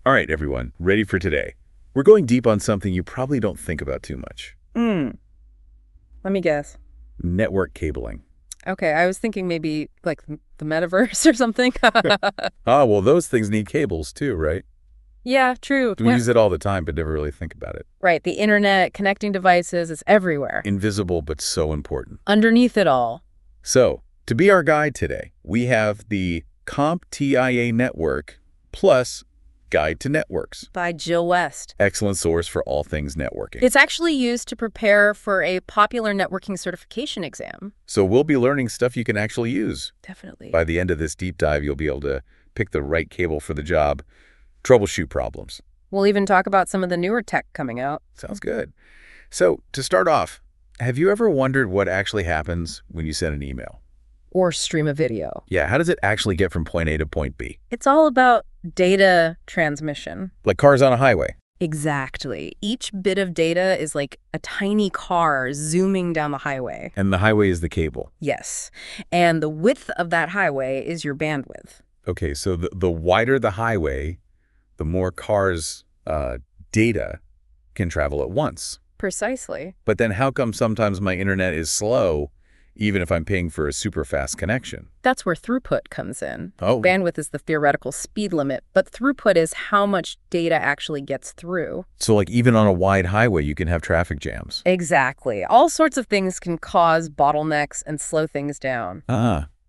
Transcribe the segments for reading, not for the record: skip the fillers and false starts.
All right, everyone, ready for today? We're going deep on something you probably don't think about too much. Let me guess. Network cabling. Okay, I was thinking maybe like the metaverse or something. Well, those things need cables too, right? Yeah, true. We use it all the time, but never really think about it. Right, the internet, connecting devices, it's everywhere. Invisible, but so important. Underneath it all. So, to be our guide today, we have the CompTIA Network plus Guide to Networks. By Jill West. Excellent source for all things networking. It's actually used to prepare for a popular networking certification exam. So we'll be learning stuff you can actually use. Definitely. By the end of this deep dive, you'll be able to pick the right cable for the job, troubleshoot problems. We'll even talk about some of the newer tech coming out. Sounds good. So to start off, have you ever wondered what actually happens when you send an email? Or stream a video. Yeah, how does it actually get from point A to point B? It's all about data transmission. Like cars on a highway. Exactly. Each bit of data is like a tiny car zooming down the highway. And the highway is the cable. Yes. And the width of that highway is your bandwidth. Okay, so the wider the highway, the more cars' data can travel at once. Precisely. But then how come sometimes my internet is slow even if I'm paying for a super fast connection? That's where throughput comes in. Oh. Bandwidth is the theoretical speed limit, but throughput is how much data actually gets through. So like even on a wide highway, you can have traffic jams. Exactly. All sorts of things can cause bottlenecks and slow things down.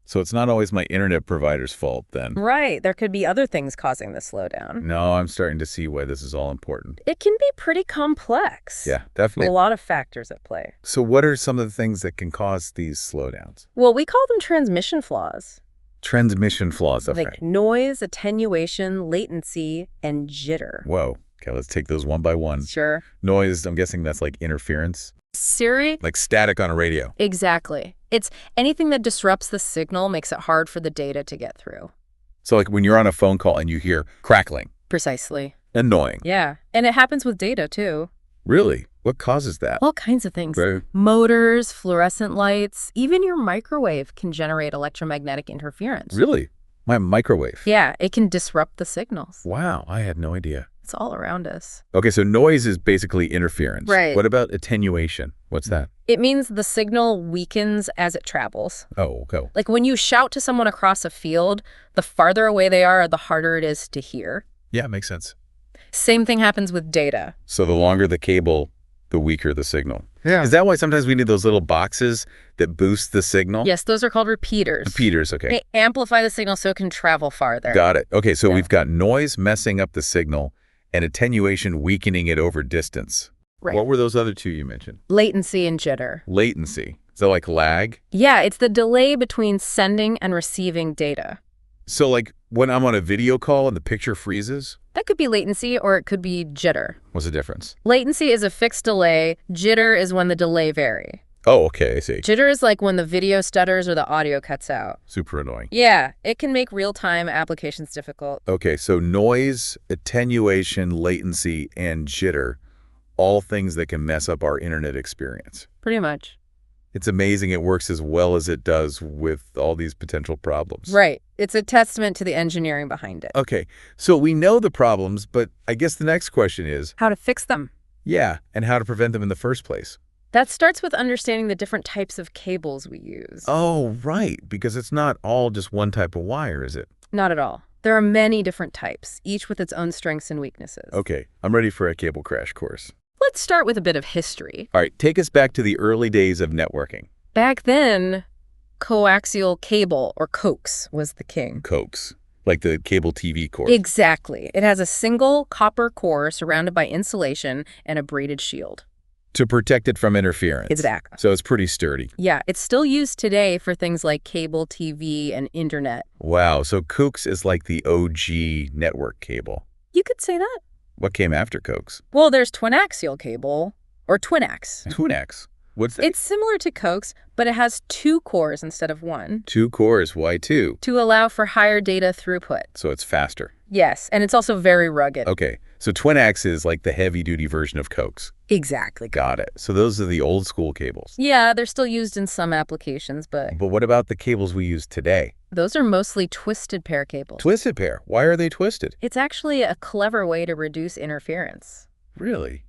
So it's not always my internet provider's fault then. Right. There could be other things causing the slowdown. No, I'm starting to see why this is all important. It can be pretty complex. Yeah, definitely. A lot of factors at play. So what are some of the things that can cause these slowdowns? Well, we call them transmission flaws. Transmission flaws, okay. Like noise, attenuation, latency, and jitter. Whoa. Okay, let's take those one by one. Sure. Noise, I'm guessing that's like interference. Siri? Like static on a radio. Exactly. It's anything that disrupts the signal makes it hard for the data to get through. So like when you're on a phone call and you hear crackling. Precisely. Annoying. Yeah. And it happens with data, too. Really? What causes that? All kinds of things. Right. Motors, fluorescent lights, even your microwave can generate electromagnetic interference. Really? My microwave? Yeah, it can disrupt the signals. Wow, I had no idea. It's all around us. Okay, so noise is basically interference. Right. What about attenuation? What's that? It means the signal weakens as it travels. Oh, okay. Like when you shout to someone across a field, the farther away they are, the harder it is to hear. Yeah, makes sense. Same thing happens with data. So the longer the cable, the weaker the signal. Yeah. Is that why sometimes we need those little boxes that boost the signal? Yes, those are called repeaters. Repeaters, okay. They amplify the signal so it can travel farther. Got it. Okay, so Yeah. we've got noise messing up the signal and attenuation weakening it over distance. Right. What were those other two you mentioned? Latency and jitter. Latency. Is that like lag? Yeah, it's the delay between sending and receiving data. So like when I'm on a video call and the picture freezes, That could be latency or it could be jitter. what's the difference? Latency is a fixed delay. Jitter is when the delay vary. Oh, okay, I see. Jitter is like when the video stutters or the audio cuts out. Super annoying. Yeah, it can make real-time applications difficult. Okay, so noise, attenuation, latency, and jitter, all things that can mess up our internet experience. Pretty much. It's amazing it works as well as it does with all these potential problems. Right. It's a testament to the engineering behind it. Okay, so we know the problems, but I guess the next question is, How to fix them. yeah, and how to prevent them in the first place. That starts with understanding the different types of cables we use. Oh, right, because it's not all just one type of wire, is it? Not at all. There are many different types, each with its own strengths and weaknesses. Okay, I'm ready for a cable crash course. Let's start with a bit of history. All right, take us back to the early days of networking. Back then, coaxial cable, or coax, was the king. Coax, like the cable TV cord. Exactly. It has a single copper core surrounded by insulation and a braided shield. To protect it from interference. Exactly. So it's pretty sturdy. Yeah, it's still used today for things like cable TV and internet. Wow, so coax is like the OG network cable. You could say that. What came after coax? Well, there's twinaxial cable, or twinax. Twinax. What's that? It's similar to coax, but it has 2 cores instead of 1 2 cores, why 2? to allow for higher data throughput. So it's faster. Yes, and it's also very rugged. Okay, So twinax is like the heavy-duty version of coax. Exactly. Got it. So those are the old school cables. Yeah, they're still used in some applications, but But what about the cables we use today? those are mostly twisted pair cables. Twisted pair. Why are they twisted? It's actually a clever way to reduce interference. Really?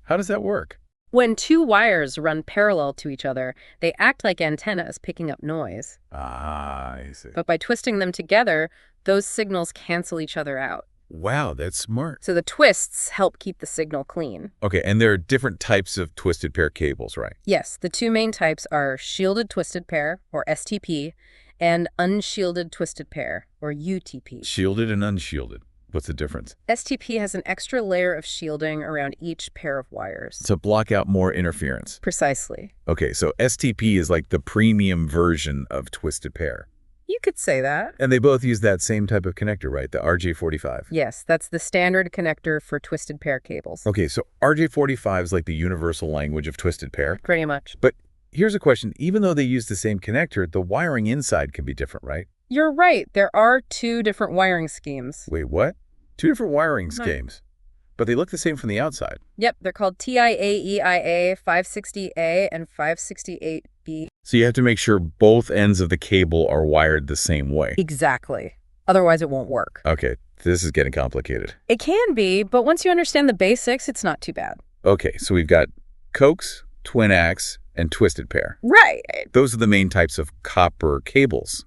How does that work? When two wires run parallel to each other, they act like antennas picking up noise. Ah, I see. But by twisting them together, those signals cancel each other out. Wow, that's smart. So the twists help keep the signal clean. Okay, and there are different types of twisted pair cables, right? Yes, the two main types are shielded twisted pair, or STP, and unshielded twisted pair, or UTP. Shielded and unshielded. What's the difference? STP has an extra layer of shielding around each pair of wires. To block out more interference. Precisely. Okay, so STP is like the premium version of twisted pair. You could say that. And they both use that same type of connector, right? The RJ45. Yes, that's the standard connector for twisted pair cables. Okay, so RJ45 is like the universal language of twisted pair. Pretty much. But here's a question. Even though they use the same connector, the wiring inside can be different, right? You're right. There are two different wiring schemes. Wait, what? Two different wiring schemes. But they look the same from the outside. Yep, they're called TIA-EIA 560A and 568B. So you have to make sure both ends of the cable are wired the same way. Exactly. Otherwise, it won't work. Okay, this is getting complicated. It can be, but once you understand the basics, it's not too bad. Okay, so we've got coax, twinax, and twisted pair. Right. Those are the main types of copper cables.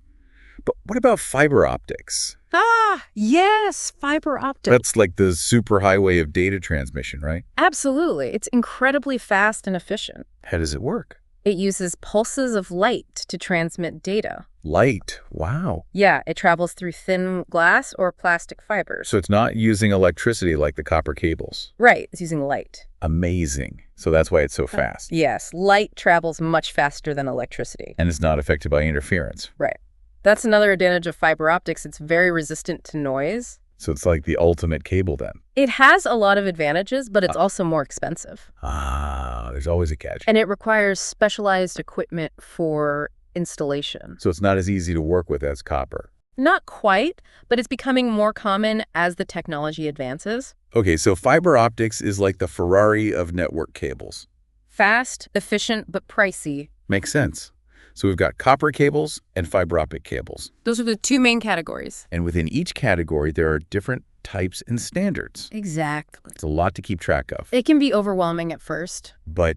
But what about fiber optics? Ah, yes, fiber optic. That's like the superhighway of data transmission, right? Absolutely. It's incredibly fast and efficient. How does it work? It uses pulses of light to transmit data. Light. Wow. Yeah, it travels through thin glass or plastic fibers. So it's not using electricity like the copper cables. Right, it's using light. Amazing. So that's why it's so fast. Yes, light travels much faster than electricity. And it's not affected by interference. Right. That's another advantage of fiber optics. It's very resistant to noise. So it's like the ultimate cable then. It has a lot of advantages, but it's also more expensive. Ah, there's always a catch. And it requires specialized equipment for installation. So it's not as easy to work with as copper. Not quite, but it's becoming more common as the technology advances. Okay, so fiber optics is like the Ferrari of network cables. Fast, efficient, but pricey. Makes sense. So we've got copper cables and fiber optic cables. Those are the two main categories. And within each category, there are different types and standards. Exactly. It's a lot to keep track of. It can be overwhelming at first. But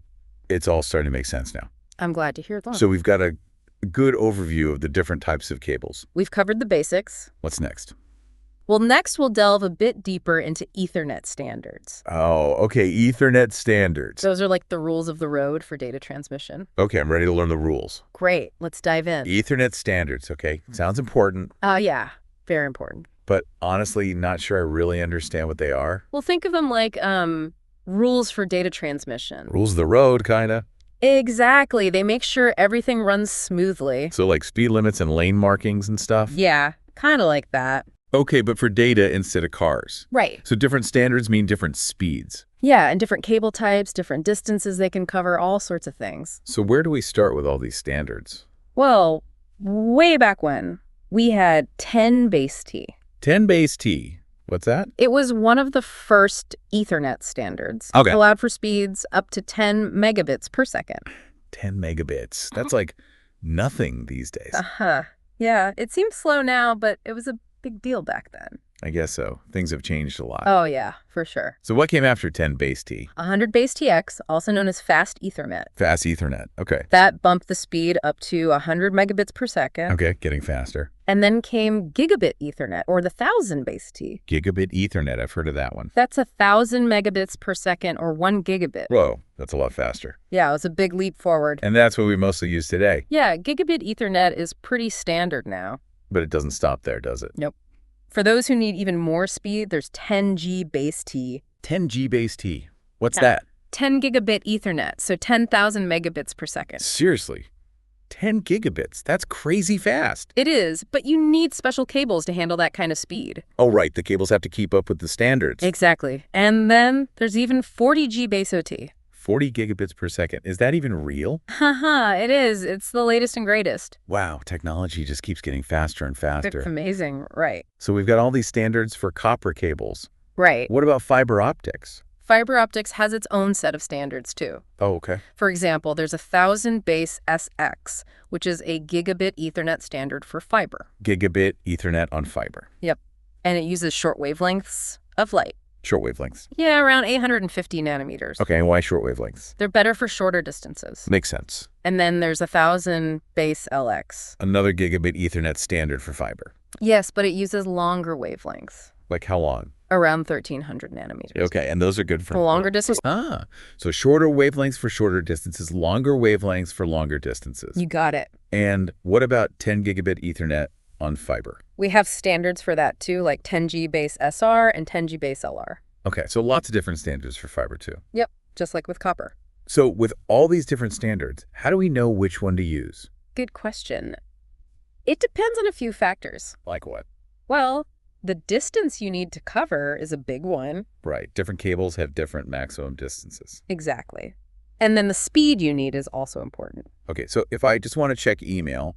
it's all starting to make sense now. I'm glad to hear that. So we've got a good overview of the different types of cables. We've covered the basics. What's next? Well, next we'll delve a bit deeper into Ethernet standards. Oh, okay, Ethernet standards. Those are like the rules of the road for data transmission. Okay, I'm ready to learn the rules. Great, let's dive in. Ethernet standards, okay? Sounds important, Yeah, very important. but honestly, not sure I really understand what they are. Well, think of them like rules for data transmission. Rules of the road, kinda. Exactly, they make sure everything runs smoothly. So like speed limits and lane markings and stuff? Yeah, kind of like that. Okay, but for data instead of cars. Right. So different standards mean different speeds. Yeah, and different cable types, different distances they can cover, all sorts of things. So where do we start with all these standards? Well, way back when, we had 10 base T. 10 base T. What's that? It was one of the first Ethernet standards. Okay. It allowed for speeds up to 10 megabits per second. 10 megabits. That's like nothing these days. Uh-huh. Yeah, it seems slow now, but it was a big deal back then. I guess so. Things have changed a lot. Oh, yeah, for sure. So what came after 10 base T? 100 base TX, also known as fast Ethernet. Fast Ethernet. Okay. That bumped the speed up to 100 megabits per second. Okay, getting faster. And then came gigabit Ethernet, or the 1000 base T. Gigabit Ethernet. I've heard of that one. That's 1,000 megabits per second, or 1 gigabit. Whoa, that's a lot faster. Yeah, it was a big leap forward. And that's what we mostly use today. Yeah, gigabit Ethernet is pretty standard now. But it doesn't stop there, does it? Nope. For those who need even more speed, there's 10G base T. 10G base T. What's Yeah. that? 10 gigabit Ethernet, so 10,000 megabits per second. Seriously? 10 gigabits? That's crazy fast. It is, but you need special cables to handle that kind of speed. Oh, right. The cables have to keep up with the standards. Exactly. And then there's even 40G base OT. 40 gigabits per second. Is that even real? Haha, it is. It's the latest and greatest. Wow, technology just keeps getting faster and faster. It's amazing, right? So we've got all these standards for copper cables. Right. What about fiber optics? Fiber optics has its own set of standards, too. Oh, okay. For example, there's 1000 base SX, which is a gigabit Ethernet standard for fiber. Gigabit Ethernet on fiber. Yep. And it uses short wavelengths of light. Short wavelengths. Yeah, around 850 nanometers. Okay, and why short wavelengths? They're better for shorter distances. Makes sense. And then there's 1000 base LX. Another gigabit Ethernet standard for fiber. Yes, but it uses longer wavelengths, Like how long? around 1300 nanometers. Okay, and those are good for For longer distances. So shorter wavelengths for shorter distances, longer wavelengths for longer distances. You got it. And what about 10 gigabit Ethernet on fiber? We have standards for that too, like 10G base SR and 10G base LR. Okay, so lots of different standards for fiber too. Yep, just like with copper. So with all these different standards, how do we know which one to use? Good question. It depends on a few factors. Like what? Well, the distance you need to cover is a big one. Right, different cables have different maximum distances. Exactly. And then the speed you need is also important. Okay, so if I just want to check email,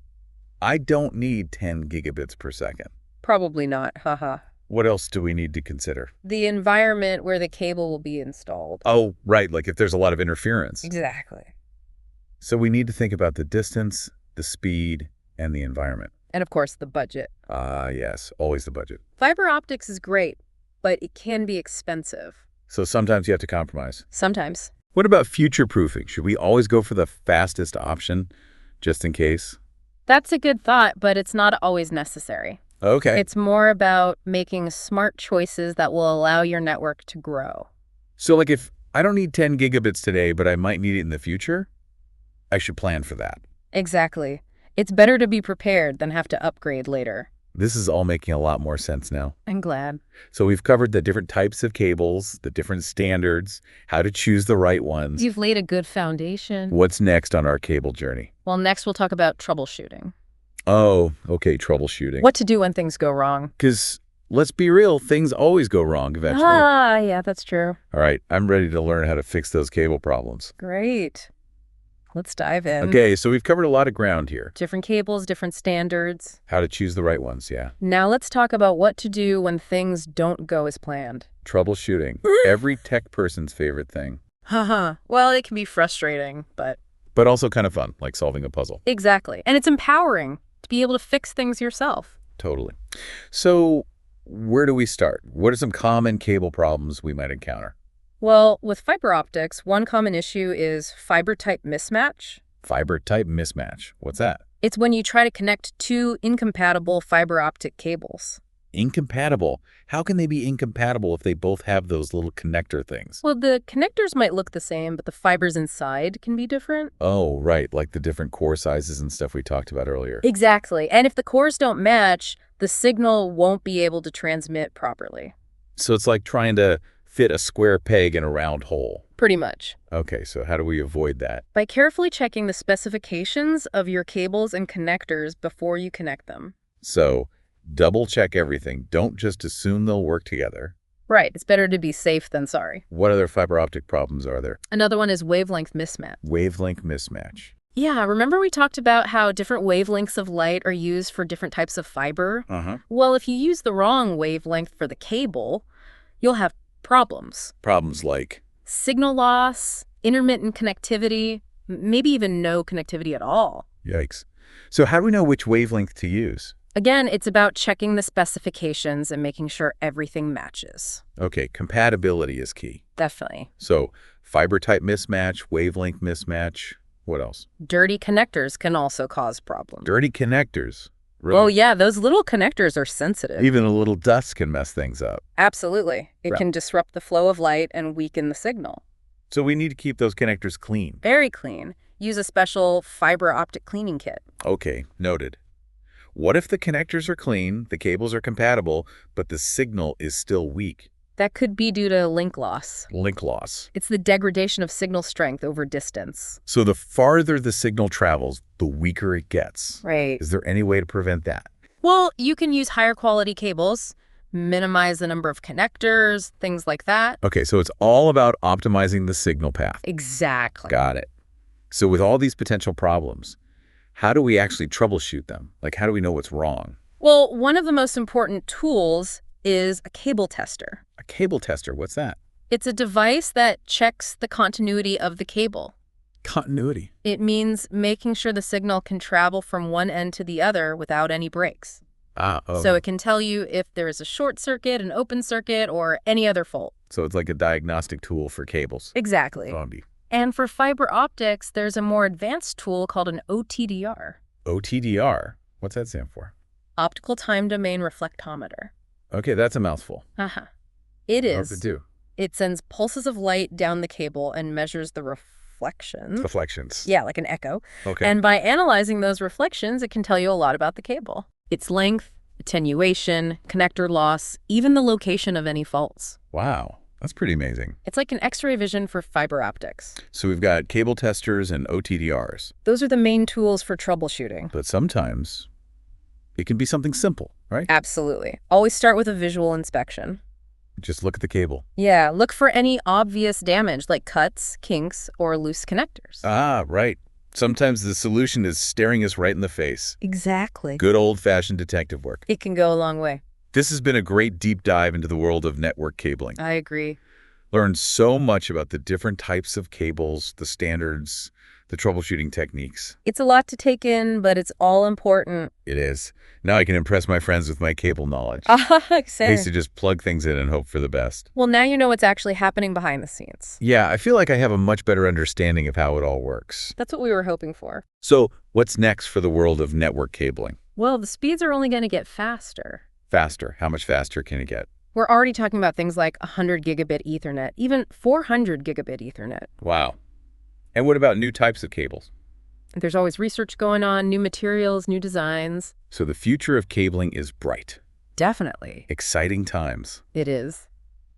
I don't need 10 gigabits per second. Probably not, haha. What else do we need to consider? The environment where the cable will be installed. Oh, right, like if there's a lot of interference. Exactly. So we need to think about the distance, the speed, and the environment. And of course, the budget. Yes, always the budget. Fiber optics is great, but it can be expensive. So sometimes you have to compromise. Sometimes. What about future-proofing? Should we always go for the fastest option, just in case? That's a good thought, but it's not always necessary. Okay. It's more about making smart choices that will allow your network to grow. So like if I don't need 10 gigabits today, but I might need it in the future, I should plan for that. Exactly. It's better to be prepared than have to upgrade later. This is all making a lot more sense now. I'm glad. So we've covered the different types of cables, the different standards, how to choose the right ones. You've laid a good foundation. What's next on our cable journey? Well, next we'll talk about troubleshooting. Oh, okay, troubleshooting. What to do when things go wrong. Because let's be real, things always go wrong eventually. Yeah, that's true. All right, I'm ready to learn how to fix those cable problems. Great. Let's dive in. Okay, so we've covered a lot of ground here. Different cables, different standards. How to choose the right ones, yeah. Now let's talk about what to do when things don't go as planned. Troubleshooting. Every tech person's favorite thing. Haha. Well, it can be frustrating, but... But also kind of fun, like solving a puzzle. Exactly. And it's empowering to be able to fix things yourself. Totally. So where do we start? What are some common cable problems we might encounter? Well, with fiber optics, one common issue is fiber type mismatch. Fiber type mismatch. What's that? It's when you try to connect two incompatible fiber optic cables. Incompatible. How can they be incompatible if they both have those little connector things? Well, the connectors might look the same, but the fibers inside can be different. Oh, right, like the different core sizes and stuff we talked about earlier. Exactly. And if the cores don't match, the signal won't be able to transmit properly. So it's like trying to fit a square peg in a round hole. Pretty much. Okay, so how do we avoid that? By carefully checking the specifications of your cables and connectors before you connect them. So double check everything. Don't just assume they'll work together. Right. It's better to be safe than sorry. What other fiber optic problems are there? Another one is wavelength mismatch. Wavelength mismatch. Yeah, remember we talked about how different wavelengths of light are used for different types of fiber? Uh-huh. Well, if you use the wrong wavelength for the cable, you'll have problems. Problems like? Signal loss, intermittent connectivity, maybe even no connectivity at all. Yikes. So how do we know which wavelength to use? Again, it's about checking the specifications and making sure everything matches. Okay, compatibility is key. Definitely. So fiber type mismatch, wavelength mismatch, what else? Dirty connectors can also cause problems. Dirty connectors. Really? Oh, yeah, those little connectors are sensitive. Even a little dust can mess things up. Absolutely. It Right. can disrupt the flow of light and weaken the signal. So we need to keep those connectors clean. Very clean. Use a special fiber optic cleaning kit. Okay, noted. What if the connectors are clean, the cables are compatible, but the signal is still weak? That could be due to link loss. Link loss. It's the degradation of signal strength over distance. So the farther the signal travels, the weaker it gets. Right. Is there any way to prevent that? Well, you can use higher quality cables, minimize the number of connectors, things like that. Okay, so it's all about optimizing the signal path. Exactly. Got it. So with all these potential problems, how do we actually troubleshoot them? Like, how do we know what's wrong? Well, one of the most important tools is a cable tester. A Cable tester, what's that? It's a device that checks the continuity of the cable. Continuity. It means making sure the signal can travel from one end to the other without any breaks. So it can tell you if there is a short circuit, an open circuit, or any other fault. So it's like a diagnostic tool for cables. Exactly. And for fiber optics, there's a more advanced tool called an OTDR. OTDR? What's that stand for? Optical Time Domain Reflectometer. Okay, that's a mouthful. It What does is. it do? It sends pulses of light down the cable and measures the reflections. Reflections. Yeah, like an echo. Okay. And by analyzing those reflections, it can tell you a lot about the cable. Its length, attenuation, connector loss, even the location of any faults. Wow, that's pretty amazing. It's like an X-ray vision for fiber optics. So we've got cable testers and OTDRs. Those are the main tools for troubleshooting. But sometimes it can be something simple, right? Absolutely. Always start with a visual inspection. Just look at the cable. Yeah, look for any obvious damage like cuts, kinks, or loose connectors. Ah, right. Sometimes the solution is staring us right in the face. Exactly. Good old-fashioned detective work. It can go a long way. This has been a great deep dive into the world of network cabling. I agree. Learned so much about the different types of cables, the standards, the troubleshooting techniques. It's a lot to take in, but it's all important. It is. Now I can impress my friends with my cable knowledge. I used to just plug things in and hope for the best. Well, now you know what's actually happening behind the scenes. Yeah, I feel like I have a much better understanding of how it all works. That's what we were hoping for. So, what's next for the world of network cabling? Well, the speeds are only going to get faster. Faster. How much faster can it get? We're already talking about things like 100 gigabit Ethernet, even 400 gigabit Ethernet. Wow. And what about new types of cables? There's always research going on, new materials, new designs. So the future of cabling is bright. Definitely. Exciting times. It is.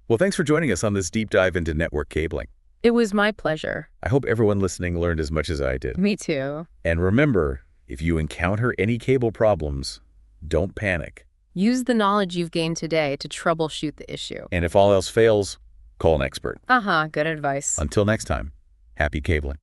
Well, thanks for joining us on this deep dive into network cabling. It was my pleasure. I hope everyone listening learned as much as I did. Me too. And remember, if you encounter any cable problems, don't panic. Use the knowledge you've gained today to troubleshoot the issue. And if all else fails, call an expert. Good advice. Until next time, happy cabling.